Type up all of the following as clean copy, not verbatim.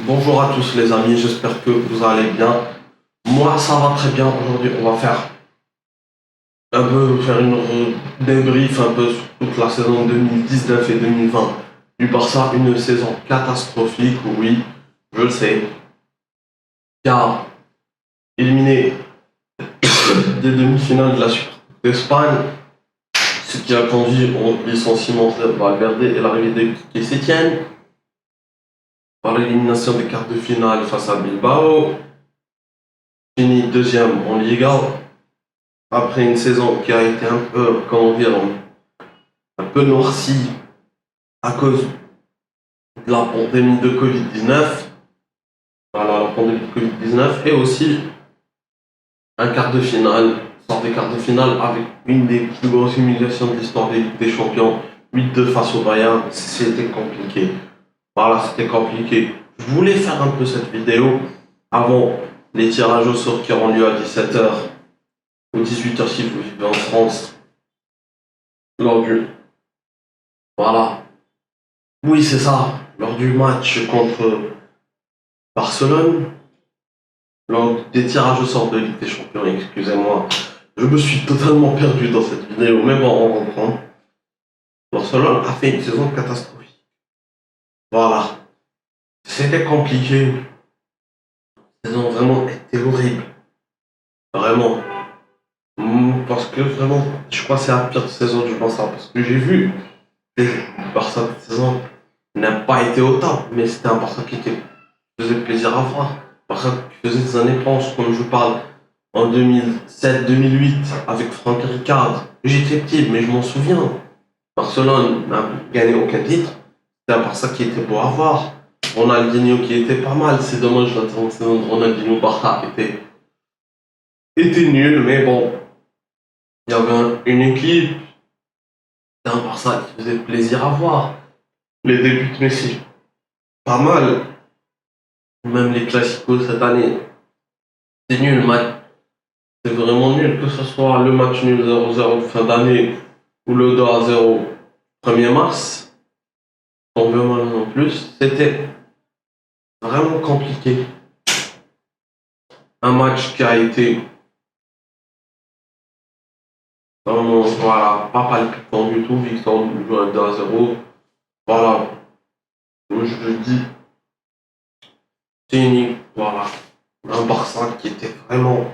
Bonjour à tous les amis, j'espère que vous allez bien. Moi ça va très bien. Aujourd'hui on va faire une débrief un peu sur toute la saison 2019 et 2020 du Barça, une saison catastrophique, oui, je le sais, car éliminé des demi-finales de la Super Coupe d'Espagne, ce qui a conduit au licenciement de Valverde et l'arrivée de Quique Setién, par l'élimination des quarts de finale face à Bilbao, fini deuxième en Liga, après une saison qui a été un peu, un peu noircie à cause de la pandémie de Covid-19, la pandémie de Covid-19, et aussi un quart de finale, sort des quarts de finale avec une des plus grosses humiliations de l'histoire des Ligues des Champions, 8-2 face au Bayern, c'était compliqué. Voilà, c'était compliqué. Je voulais faire un peu cette vidéo avant les tirages au sort qui auront lieu à 17h ou 18h si vous vivez en France. Lors du... Voilà. Oui, c'est ça. Lors du match contre Barcelone, lors des tirages au sort de Ligue des Champions, excusez-moi, je me suis totalement perdu dans cette vidéo, mais bon, on reprend. Barcelone a fait une saison catastrophique. Voilà. C'était compliqué. La saison vraiment était horrible. Vraiment. Parce que vraiment, je crois que c'est la pire saison du Barça. Parce que j'ai vu le Barça cette saison n'a pas été au top, mais c'était un Barça qui faisait plaisir à voir. Barça qui faisait des années blanches, comme je parle en 2007-2008 avec Franck Rijkaard. J'étais petit, mais je m'en souviens. Barcelone n'a gagné aucun titre. C'était un Barça qui était beau à voir. Ronaldinho qui était pas mal. C'est dommage, la saison de Ronaldinho Barça était nul, mais bon. Il y avait une équipe, c'était un Barça qui faisait plaisir à voir. Les débuts de Messi, pas mal. Même les classicos cette année, c'est nul, match. C'est vraiment nul, que ce soit le match nul 0-0 de fin d'année ou le 2-0 1er mars, on veut mal non plus, c'était vraiment compliqué. Un match qui a été vraiment, voilà, pas palpitant du tout, victoire du 2-0. Voilà, je le dis, c'est unique, voilà. Un Barça qui était vraiment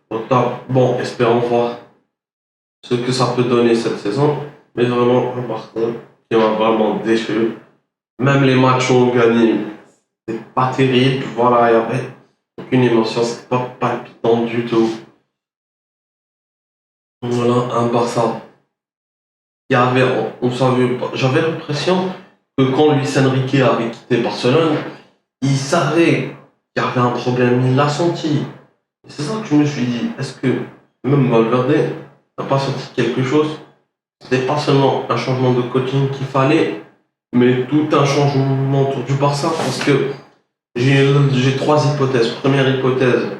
au top. Bon, espérons voir ce que ça peut donner cette saison. Mais vraiment, un Barça qui m'a vraiment déçu. Même les matchs où on gagnait, c'était pas terrible. Voilà, il n'y avait aucune émotion, c'était pas palpitant du tout. Voilà, un Barça qui avait, on savait pas. J'avais l'impression que quand Luis Enrique avait quitté Barcelone, il savait qu'il y avait un problème, il l'a senti. C'est ça que je me suis dit, est-ce que même Valverde n'a pas senti quelque chose? C'était pas seulement un changement de coaching qu'il fallait, mais tout un changement autour du Barça, parce que j'ai trois hypothèses. Première hypothèse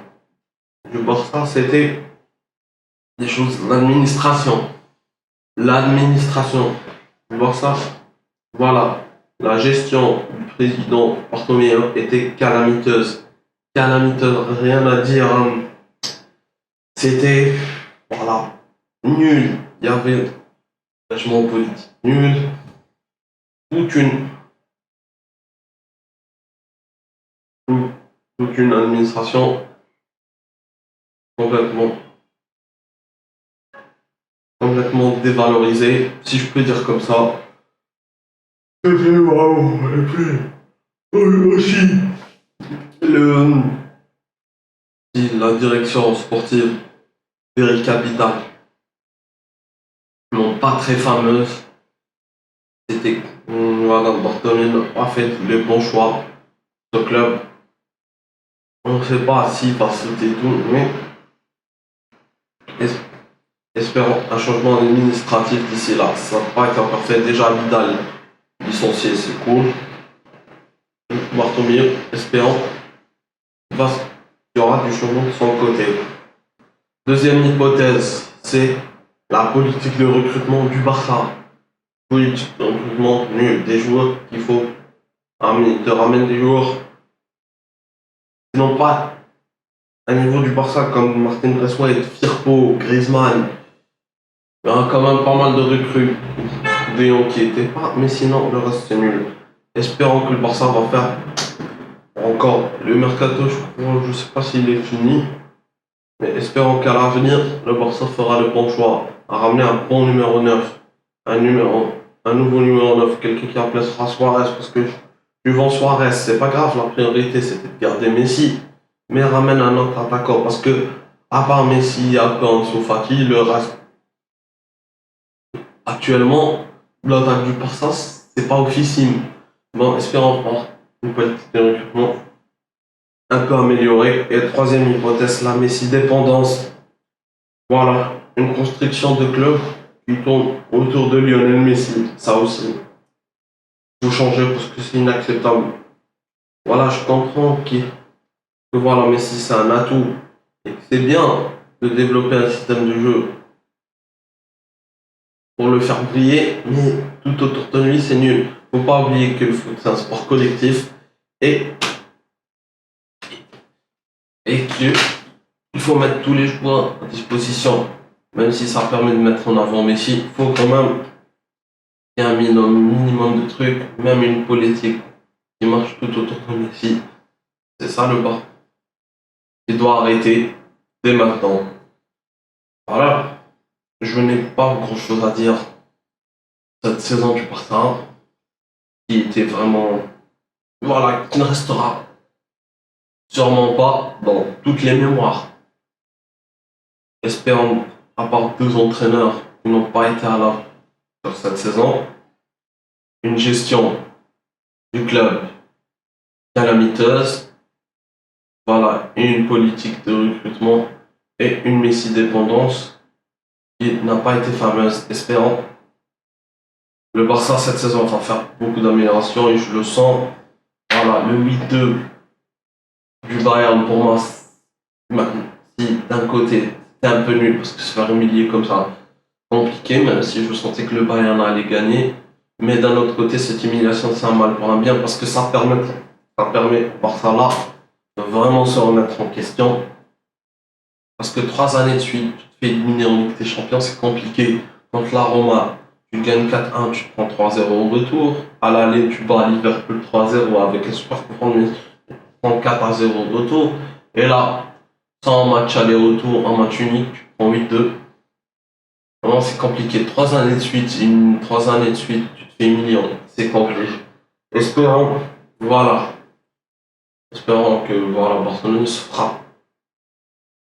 du Barça, c'était des choses, l'administration. L'administration du Barça, voilà, la gestion du président Bartomeu était calamiteuse. Calamiteuse, rien à dire. C'était, voilà, nul. Il y avait un changement politique nul. Toute une, toute une administration complètement, complètement dévalorisée, si je peux dire comme ça. C'était vraiment, et puis, aussi, le, la direction sportive d'Eric Capital, non pas très fameuse, c'était, voilà, Bartomeu n'a pas fait les bons choix de club. On ne sait pas s'il va sauter tout, mais espérons un changement administratif d'ici là. Ça n'a pas été encore fait. Déjà, Vidal licencié, c'est cool. Bartomeu, espérons qu'il y aura du changement de son côté. Deuxième hypothèse, c'est la politique de recrutement du Barça. Politique de recrutement nulle, des joueurs qu'il faut te ramène des joueurs qui n'ont pas un niveau du Barça comme Martin Braithwaite, Firpo, Griezmann. Il y a quand même pas mal de recrues. Déon qui était pas, mais sinon le reste c'est nul. Espérons que le Barça va faire encore le mercato. Je sais pas s'il est fini, mais espérons qu'à l'avenir le Barça fera le bon choix à ramener un bon numéro 9, un nouveau numéro 9, quelqu'un qui remplacera Suarez parce que du vent Suarez, c'est pas grave, la priorité c'était de garder Messi, mais ramène un autre attaquant parce que à part Messi, à part Ansu Fati, le reste actuellement l'attaque du Barça c'est pas officiel. Bon, espérons voir une politique de recrutement un peu améliorée. Et troisième hypothèse, la Messi dépendance. Voilà, une construction de club qui tourne autour de Lionel Messi. Ça aussi, il faut changer parce que c'est inacceptable. Voilà, je comprends que voilà, Messi c'est un atout et que c'est bien de développer un système de jeu pour le faire briller, mais tout autour de lui c'est nul. Faut pas oublier que le foot c'est un sport collectif et qu'il faut mettre tous les joueurs à disposition. Même si ça permet de mettre en avant Messi, il faut quand même qu'il y ait un minimum de trucs, même une politique qui marche tout autour de Messi. C'est ça le bas. Il doit arrêter dès maintenant. Voilà, je n'ai pas grand chose à dire. Cette saison du Barça, qui était vraiment. Voilà, qui ne restera sûrement pas dans toutes les mémoires. Espérons, à part deux entraîneurs qui n'ont pas été à l'heure sur cette saison, une gestion du club calamiteuse, voilà, une politique de recrutement et une Messi dépendance qui n'a pas été fameuse. Espérons. Le Barça cette saison va faire beaucoup d'améliorations et je le sens. Voilà, le 8-2 du Bayern pour moi, si d'un côté c'était un peu nul parce que se faire humilier comme ça, compliqué, même si je sentais que le Bayern allait gagner. Mais d'un autre côté, cette humiliation c'est un mal pour un bien parce que ça permet au Barça là de vraiment se remettre en question. Parce que 3 années de suite, tu te fais éliminer en Ligue des Champions, c'est compliqué. Contre la Roma, tu gagnes 4-1, tu prends 3-0 au retour. À l'aller, tu bats Liverpool 3-0 avec un super coup franc, tu prends 4-0 au retour. Et là, sans match aller-retour, en match unique, tu prends 8-2. Vraiment, c'est compliqué. 3 années de suite, tu te fais humilier. C'est compliqué. Espérons, voilà. Espérons que voilà, Barcelone se fera.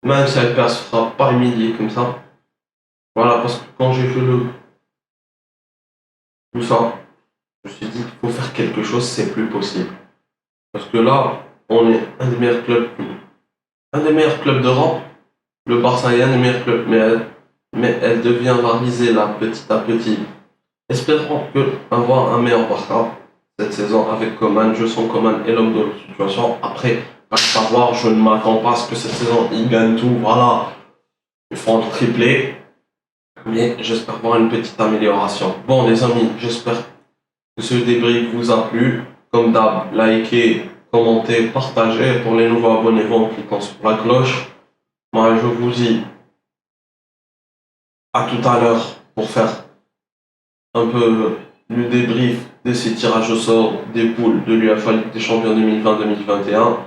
Même si elle perd, se fera pas humilier comme ça. Voilà, parce que quand j'ai fait tout ça, je me suis dit qu'il faut faire quelque chose, c'est plus possible. Parce que là, on est un des meilleurs clubs d'Europe. Le Barça est un des meilleurs clubs, mais elle devient varisée là, petit à petit. Espérons avoir un meilleur Barça cette saison avec Coman. Je sens Coman est l'homme de la situation. Après, à savoir, je ne m'attends pas à ce que cette saison il gagne tout. Voilà, ils font le triplé. Mais j'espère voir une petite amélioration. Bon les amis, j'espère que ce débrief vous a plu. Comme d'hab, likez, commentez, partagez. Pour les nouveaux abonnés, en cliquant sur la cloche. Moi je vous dis à tout à l'heure pour faire un peu le débrief de ces tirages au sort des poules de l'UEFA Ligue des Champions 2020-2021.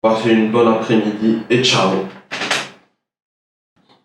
Passez une bonne après-midi et ciao.